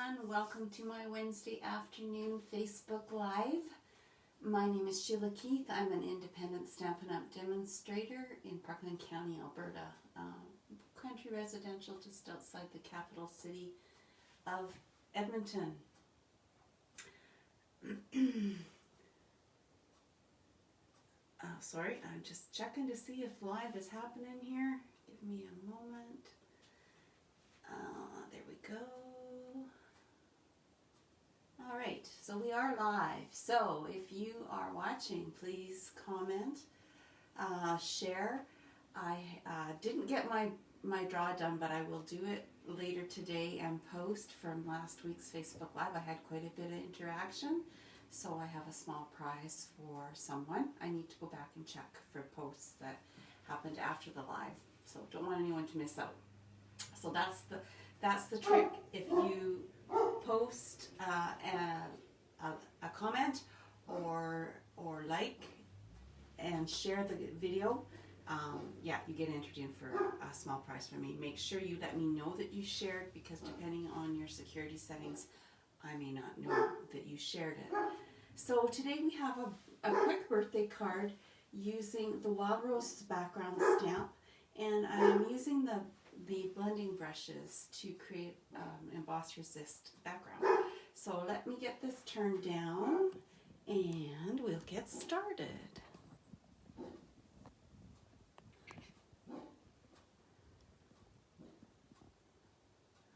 everyone. Welcome to my Wednesday afternoon Facebook Live. My name is Sheila Keith. I'm an independent Stampin' Up! Demonstrator in Parkland County, Alberta. Country residential just outside the capital city of Edmonton. Sorry, I'm just checking to see if live is happening here. Give me a moment. There we go. All right, so we are live. So if you are watching, please comment, share. I didn't get my draw done, but I will do it later today and post from last week's Facebook Live. I had quite a bit of interaction, so I have a small prize for someone. I need to go back and check for posts that happened after the live, so don't want anyone to miss out. So that's the trick. If you post a comment or like and share the video, yeah, you get entered in for a small prize from me. Make sure you let me know that you shared, because depending on your security settings, I may not know that you shared it. So today we have a quick birthday card using the Wild Roses background stamp, and I'm using the blending brushes to create emboss resist background. So let me get this turned down and we'll get started.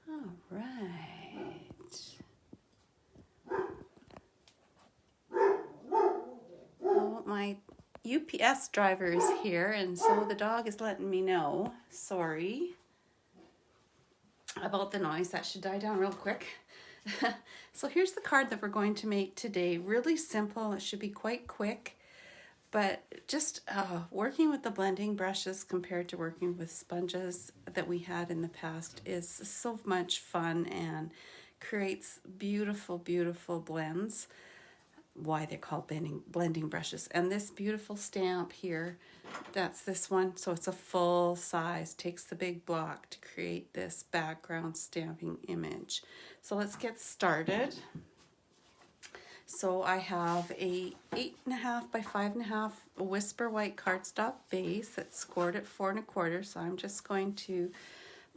All right. Well, my UPS driver is here, and so the dog is letting me know. Sorry about the noise. That should die down real quick. So here's the card that we're going to make today. Really simple. It should be quite quick, but just working with the blending brushes compared to working with sponges that we had in the past is so much fun and creates beautiful, beautiful blends. Why they're called blending brushes. And this beautiful stamp here, that's this one. So it's a full size, takes the big block to create this background stamping image. So let's get started. So I have a 8.5 by 5.5 Whisper White cardstock base that's scored at 4 1/4. So I'm just going to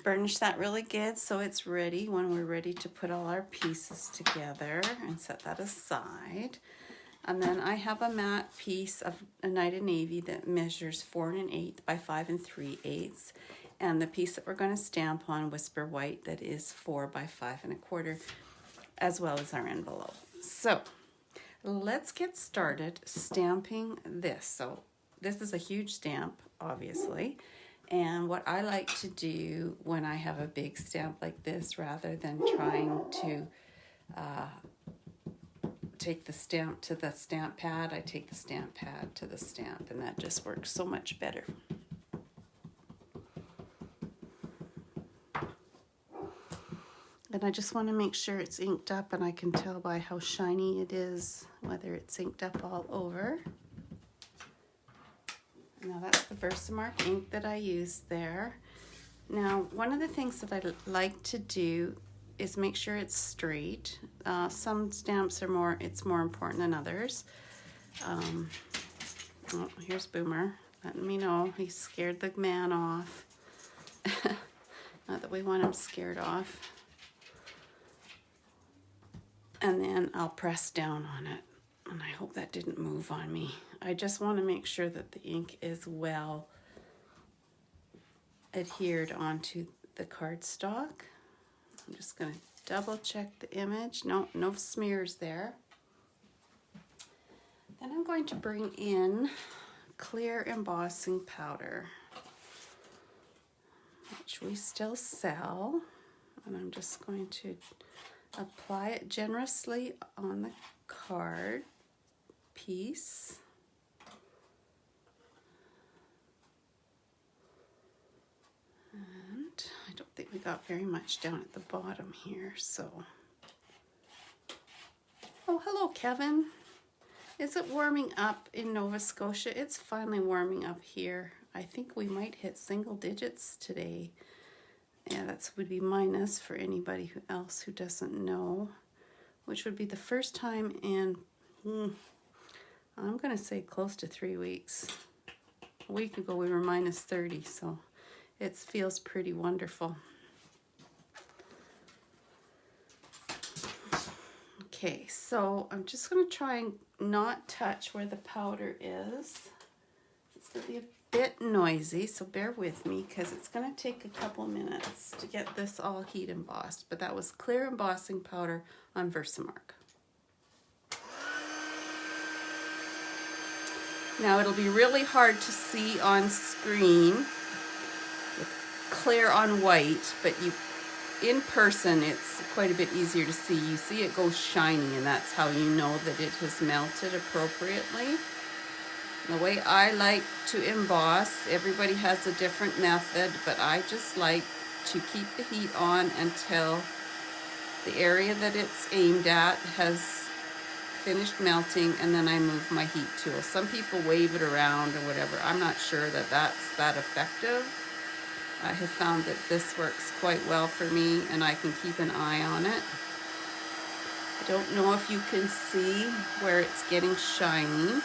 burnish that really good so it's ready when we're ready to put all our pieces together, and set that aside. And then I have a matte piece of a Night of Navy that measures 4 1/8 by 5 3/8, and the piece that we're going to stamp on, Whisper White, that is 4 by 5 1/4, as well as our envelope. So let's get started stamping this. So this is a huge stamp, obviously. And what I like to do when I have a big stamp like this, rather than trying to take the stamp to the stamp pad, I take the stamp pad to the stamp, and that just works so much better. And I just want to make sure it's inked up, and I can tell by how shiny it is whether it's inked up all over. Now that's the Versamark ink that I use there. Now, one of the things that I like to do is make sure it's straight. Some stamps are it's more important than others. Oh, here's Boomer letting me know he scared the man off. Not that we want him scared off. And then I'll press down on it. And I hope that didn't move on me. I just want to make sure that the ink is well adhered onto the cardstock. I'm just going to double check the image. No smears there. Then I'm going to bring in clear embossing powder, which we still sell. And I'm just going to apply it generously on the card piece. And I don't think we got very much down at the bottom here, so. Oh, hello, Kevin. Is it warming up in Nova Scotia? It's finally warming up here. I think we might hit single digits today. Yeah, that would be minus for anybody else who doesn't know, which would be the first time in, I'm going to say close to 3 weeks. A week ago we were minus 30, so it feels pretty wonderful. Okay, so I'm just going to try and not touch where the powder is. It's going to be a bit noisy, so bear with me because it's going to take a couple minutes to get this all heat embossed. But that was clear embossing powder on Versamark. Now it'll be really hard to see on screen with clear on white, but in person it's quite a bit easier to see. You see it goes shiny, and that's how you know that it has melted appropriately. The way I like to emboss, everybody has a different method, but I just like to keep the heat on until the area that it's aimed at has finished melting, and then I move my heat tool. Some people wave it around or whatever. I'm not sure that that's that effective. I have found that this works quite well for me, and I can keep an eye on it. I don't know if you can see where it's getting shiny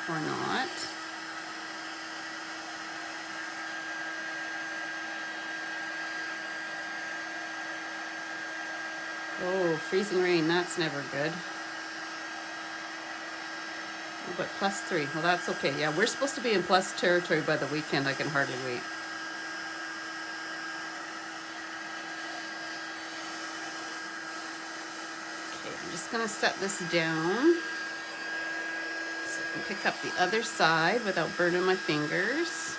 or not. Oh, freezing rain, that's never good. Oh, but +3, well that's okay. Yeah, we're supposed to be in plus territory by the weekend. I can hardly wait. Okay, I'm just gonna set this down so I can pick up the other side without burning my fingers.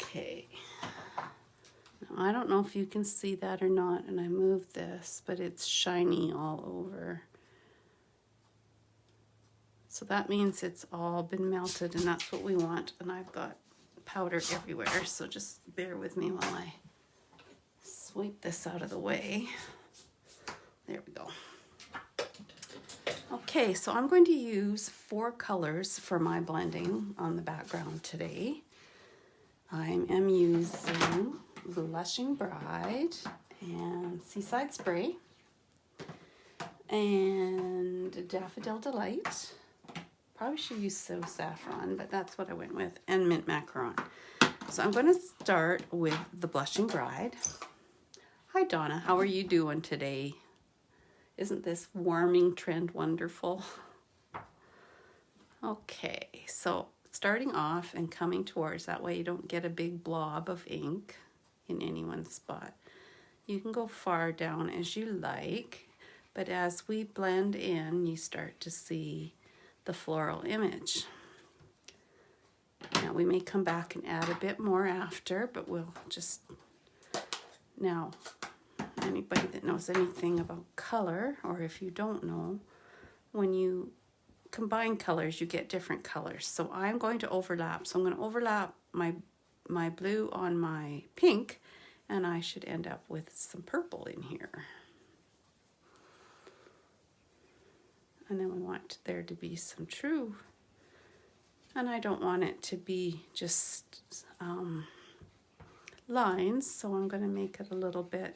Okay, now I don't know if you can see that or not, and I moved this, but it's shiny all over. So that means it's all been melted, and that's what we want, and I've got powder everywhere, so just bear with me while I sweep this out of the way. There we go. Okay, so I'm going to use 4 colors for my blending on the background today. I am using Blushing Bride and Seaside Spray and Daffodil Delight. Probably should use So Saffron, but that's what I went with, and Mint Macaron. So I'm going to start with the Blushing Bride. Hi Donna, how are you doing today? Isn't this warming trend wonderful? Okay, so starting off and coming towards, that way you don't get a big blob of ink in any one spot. You can go far down as you like, but as we blend in, you start to see the floral image. Now we may come back and add a bit more after, but we'll just, now anybody that knows anything about color, or if you don't know, when you combine colors you get different colors. So I'm going to overlap. So I'm going to overlap my blue on my pink, and I should end up with some purple in here. And then we want there to be some true, and I don't want it to be just lines, so I'm going to make it a little bit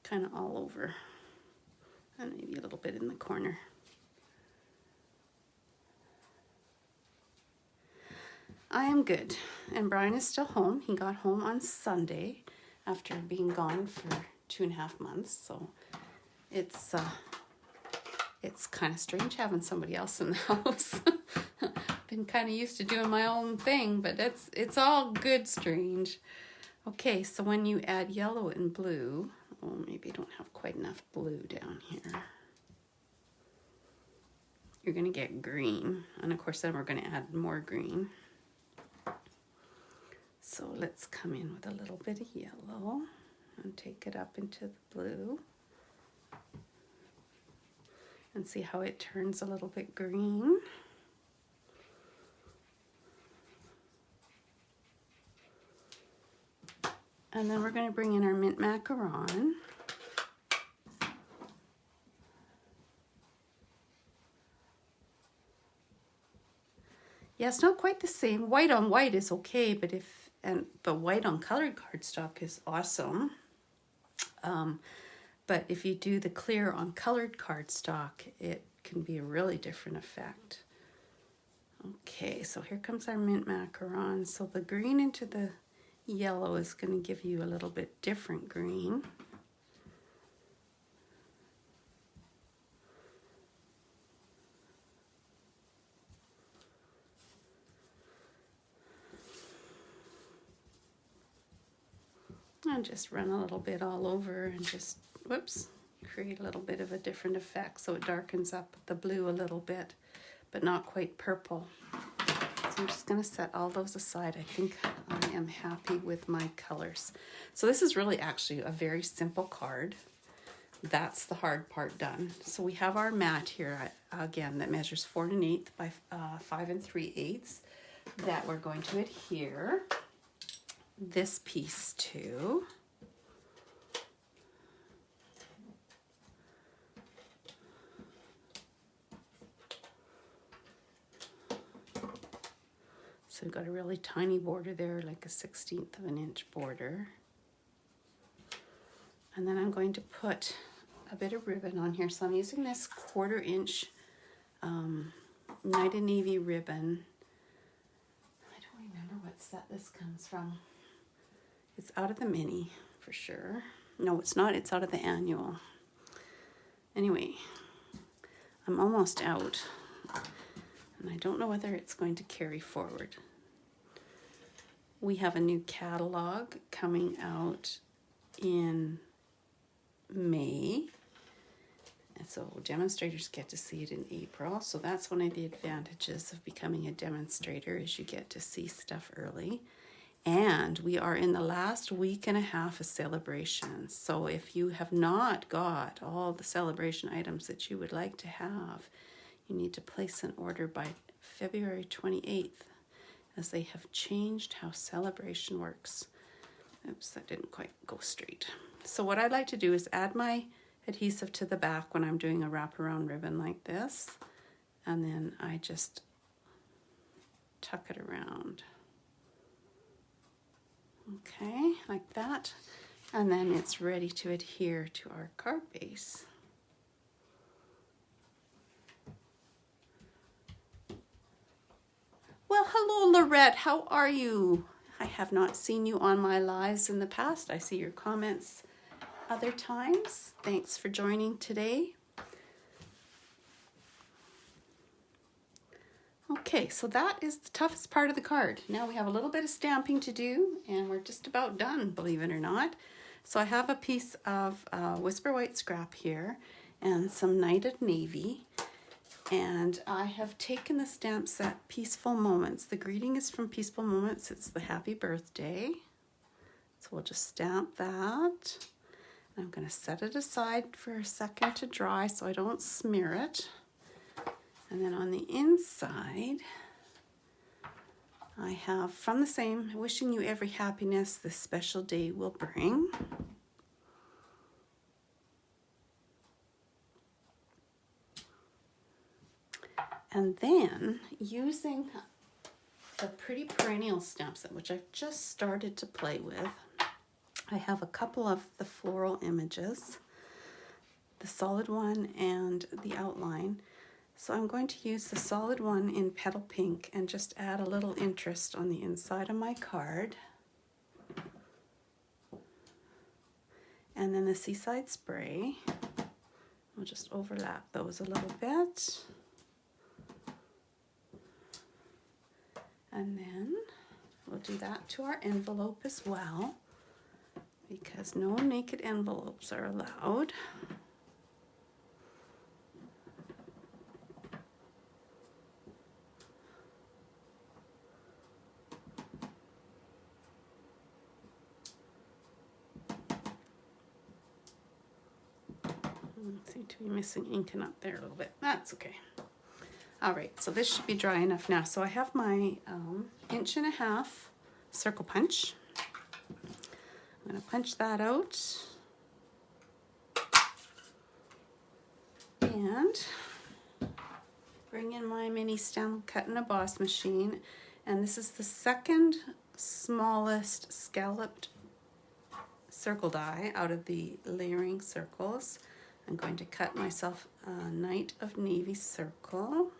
kind of all over, and maybe a little bit in the corner. I am good, and Brian is still home. He got home on Sunday after being gone for 2.5 months, so it's kind of strange having somebody else in the house. Been kind of used to doing my own thing, but it's all good strange. Okay, so when you add yellow and blue, oh, maybe you don't have quite enough blue down here. You're going to get green, and of course then we're going to add more green. So let's come in with a little bit of yellow and take it up into the blue. And see how it turns a little bit green. And then we're going to bring in our mint macaron. Yeah, it's not quite the same. White on white is okay, but white on colored cardstock is awesome. But if you do the clear on colored cardstock, it can be a really different effect. Okay, so here comes our mint macaron. So the green into the yellow is going to give you a little bit different green. And just run a little bit all over and just, whoops, create a little bit of a different effect so it darkens up the blue a little bit, but not quite purple. So I'm just going to set all those aside. I think I am happy with my colors. So this is really actually a very simple card. That's the hard part done. So we have our mat here, again, that measures 4 1/8 by 5 3/8 that we're going to adhere this piece to. So we've got a really tiny border there, like a 1/16 of an inch border. And then I'm going to put a bit of ribbon on here. So I'm using this 1/4 inch Night of Navy ribbon. I don't remember what set this comes from. It's out of the mini for sure. No, it's not. It's out of the annual. Anyway, I'm almost out. And I don't know whether it's going to carry forward. We have a new catalog coming out in May. And so demonstrators get to see it in April. So that's one of the advantages of becoming a demonstrator is you get to see stuff early. And we are in the last week and a half of celebrations. So if you have not got all the celebration items that you would like to have, you need to place an order by February 28th, as they have changed how celebration works. Oops, that didn't quite go straight. So what I'd like to do is add my adhesive to the back when I'm doing a wraparound ribbon like this. And then I just tuck it around. Okay, like that. And then it's ready to adhere to our card base. Well, hello, Lorette. How are you? I have not seen you on my lives in the past. I see your comments other times. Thanks for joining today. Okay, so that is the toughest part of the card. Now we have a little bit of stamping to do, and we're just about done, believe it or not. So I have a piece of Whisper White scrap here and some Night of Navy. And I have taken the stamp set Peaceful Moments. The greeting is from Peaceful Moments. It's the happy birthday. So we'll just stamp that. I'm going to set it aside for a second to dry so I don't smear it. And then on the inside, I have from the same, wishing you every happiness this special day will bring. And then using the Pretty Perennial stamp set, which I've just started to play with, I have a couple of the floral images, the solid one and the outline. So I'm going to use the solid one in Petal Pink and just add a little interest on the inside of my card. And then the Seaside Spray, we'll just overlap those a little bit. And then we'll do that to our envelope as well, because no naked envelopes are allowed. Seem to be missing inking up there a little bit. That's okay. All right, so this should be dry enough now. So I have my 1.5 inch circle punch. going to punch that out. And bring in my mini stem cut and emboss machine. And this is the second smallest scalloped circle die out of the layering circles. I'm going to cut myself a Night of Navy circle.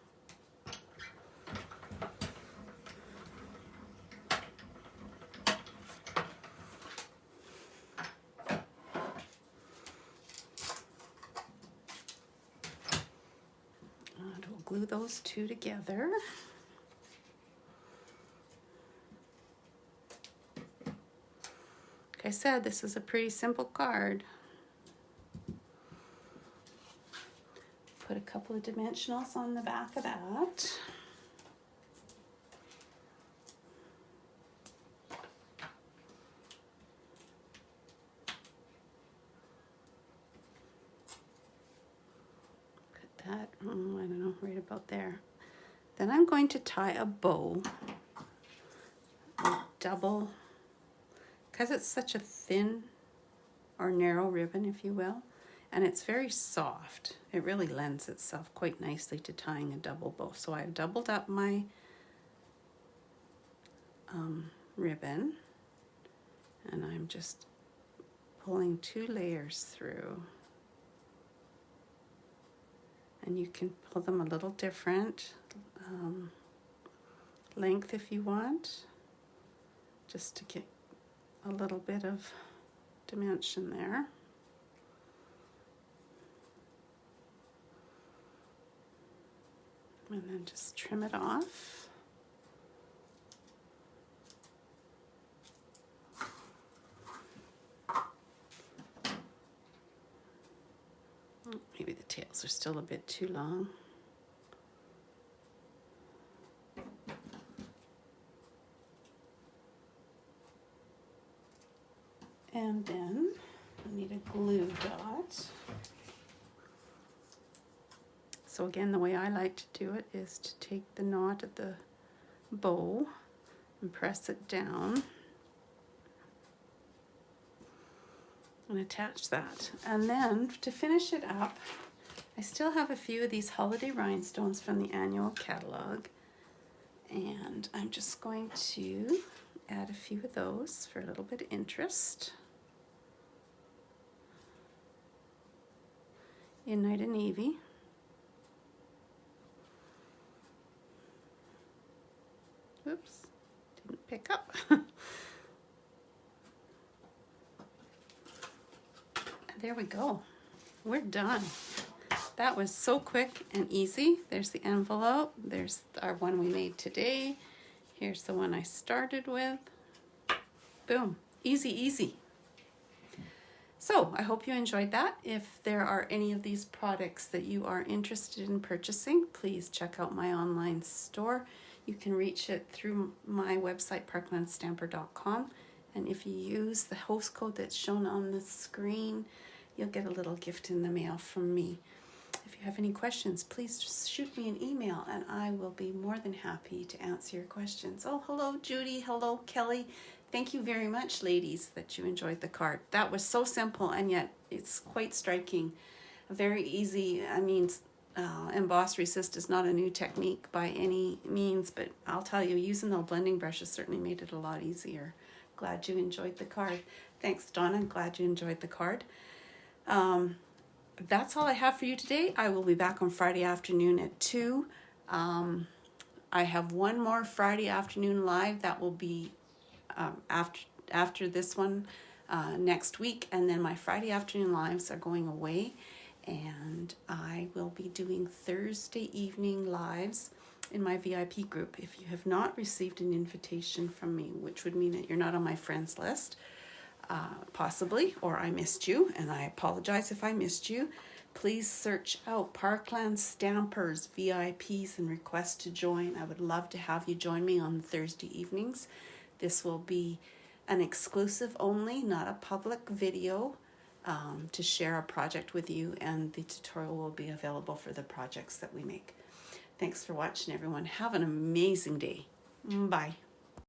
And we'll glue those two together. Like I said, this is a pretty simple card. Put a couple of dimensionals on the back of that. Put that, I don't know, right about there. Then I'm going to tie a bow, a double, because it's such a thin or narrow ribbon, if you will, and it's very soft. It really lends itself quite nicely to tying a double bow. So I've doubled up my ribbon, and I'm just pulling 2 layers through. And you can pull them a little different length if you want, just to get a little bit of dimension there. And then just trim it off. Maybe the tails are still a bit too long. And then I need a glue dot. So again, the way I like to do it is to take the knot at the bow and press it down and attach that. And then to finish it up, I still have a few of these holiday rhinestones from the annual catalog, and I'm just going to add a few of those for a little bit of interest. In Night of Navy. Oops, didn't pick up. There we go. We're done. That was so quick and easy. There's the envelope. There's our one we made today. Here's the one I started with. Boom. Easy, easy. So I hope you enjoyed that. If there are any of these products that you are interested in purchasing, please check out my online store. You can reach it through my website, parklandstamper.com. And if you use the host code that's shown on the screen, you'll get a little gift in the mail from me. If you have any questions, please just shoot me an email and I will be more than happy to answer your questions. Oh, hello, Judy. Hello, Kelly. Thank you very much, ladies, that you enjoyed the card. That was so simple, and yet it's quite striking. Very easy. I mean, emboss resist is not a new technique by any means, but I'll tell you, using the blending brushes certainly made it a lot easier. Glad you enjoyed the card. Thanks, Donna. Glad you enjoyed the card. That's all I have for you today. I will be back on Friday afternoon at 2. I have one more Friday afternoon live that will be after this one next week, and then my Friday afternoon lives are going away, and I will be doing Thursday evening lives in my VIP group. If you have not received an invitation from me, which would mean that you're not on my friends list, possibly, or I missed you, and I apologize if I missed you, please search out Parkland Stampers VIPs and request to join. I would love to have you join me on Thursday evenings. This will be an exclusive only, not a public video, to share a project with you, and the tutorial will be available for the projects that we make. Thanks for watching, everyone. Have an amazing day. Bye.